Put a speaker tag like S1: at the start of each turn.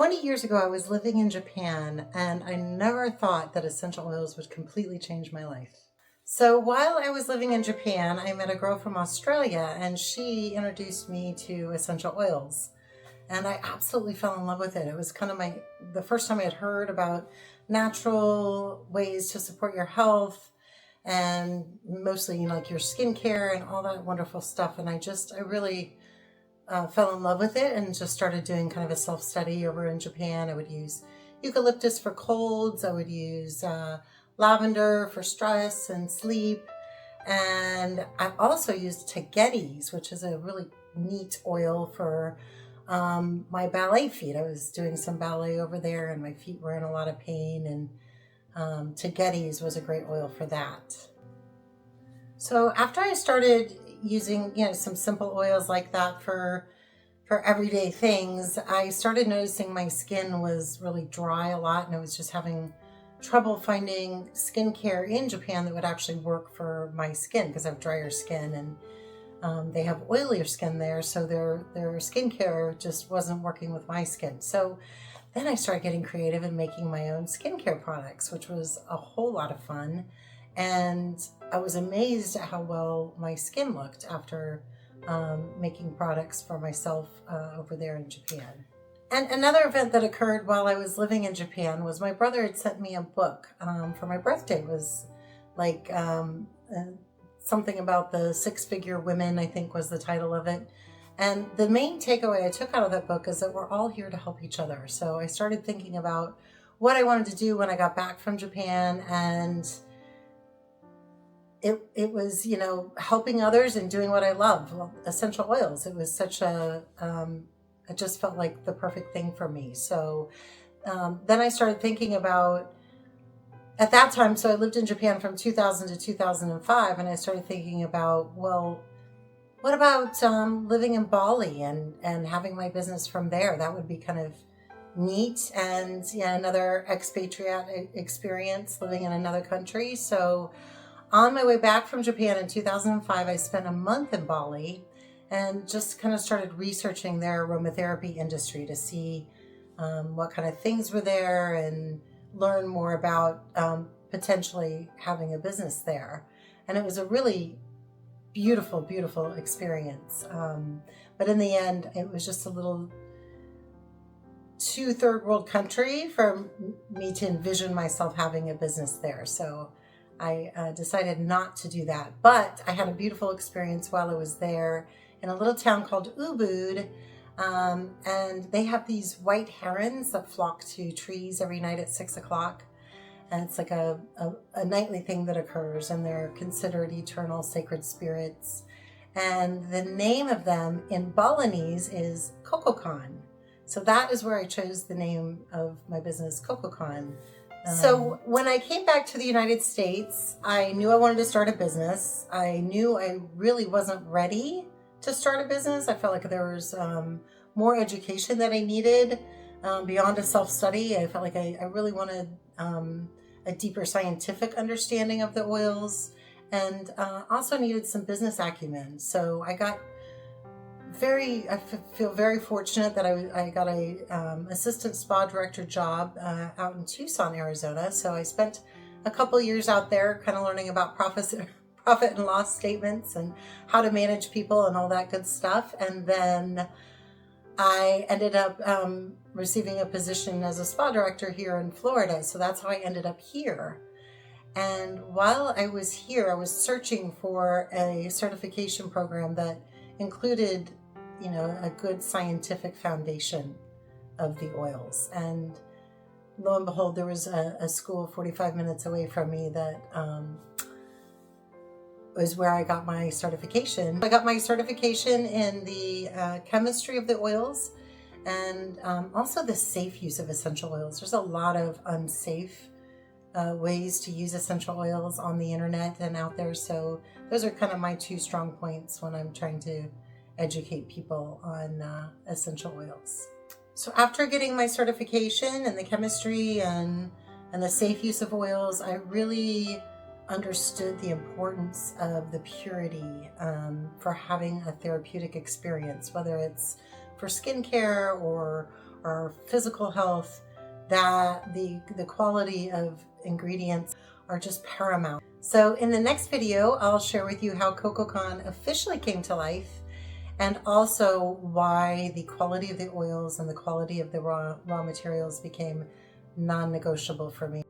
S1: 20 years ago, I was living in Japan, and I never thought that essential oils would completely change my life. So while I was living in Japan, I met a girl from Australia, and she introduced me to essential oils. And I absolutely fell in love with it. It was kind of the first time I had heard about natural ways to support your health, and mostly, like your skincare and all that wonderful stuff. And I really fell in love with it and just started doing kind of a self-study over in Japan. I would use eucalyptus for colds. I would use lavender for stress and sleep. And I also used tagetes, which is a really neat oil for my ballet feet. I was doing some ballet over there and my feet were in a lot of pain, and tagetes was a great oil for that. So after I started using, some simple oils like that for everyday things, I started noticing my skin was really dry a lot, and I was just having trouble finding skincare in Japan that would actually work for my skin, because I have drier skin, and they have oilier skin there, so their skincare just wasn't working with my skin. So then I started getting creative and making my own skincare products, which was a whole lot of fun. And I was amazed at how well my skin looked after making products for myself over there in Japan. And another event that occurred while I was living in Japan was my brother had sent me a book for my birthday. It was like something about the six-figure women, I think was the title of it. And the main takeaway I took out of that book is that we're all here to help each other. So I started thinking about what I wanted to do when I got back from Japan, and it was, helping others and doing what I love. Well, essential oils. It was such it just felt like the perfect thing for me. So then I started thinking about, at that time, so I lived in Japan from 2000 to 2005, and I started thinking about, well, what about living in Bali and having my business from there? That would be kind of neat, and another expatriate experience living in another country. So on my way back from Japan in 2005, I spent a month in Bali and just kind of started researching their aromatherapy industry to see what kind of things were there and learn more about potentially having a business there. And it was a really beautiful, beautiful experience. But in the end, it was just a little too third world country for me to envision myself having a business there. So I decided not to do that. But I had a beautiful experience while I was there in a little town called Ubud. And they have these white herons that flock to trees every night at 6 o'clock. And it's like a nightly thing that occurs, and they're considered eternal sacred spirits. And the name of them in Balinese is Kokokahn. So that is where I chose the name of my business, Kokokahn. So when I came back to the United States, I knew I wanted to start a business. I knew I really wasn't ready to start a business. I felt like there was more education that I needed beyond a self-study. I felt like I really wanted a deeper scientific understanding of the oils, and also needed some business acumen. So I feel very fortunate that I got a assistant spa director job out in Tucson, Arizona. So I spent a couple years out there kind of learning about profit and loss statements and how to manage people and all that good stuff. And then I ended up receiving a position as a spa director here in Florida. So that's how I ended up here. And while I was here, I was searching for a certification program that included, a good scientific foundation of the oils. And lo and behold, there was a school 45 minutes away from me that was where I got my certification. I got my certification in the chemistry of the oils, and also the safe use of essential oils. There's a lot of unsafe ways to use essential oils on the internet and out there. So those are kind of my two strong points when I'm trying to educate people on essential oils. So after getting my certification in the chemistry and the safe use of oils, I really understood the importance of the purity for having a therapeutic experience, whether it's for skincare or our physical health, that the quality of ingredients are just paramount. So in the next video, I'll share with you how Kokokahn officially came to life, and also why the quality of the oils and the quality of the raw materials became non-negotiable for me.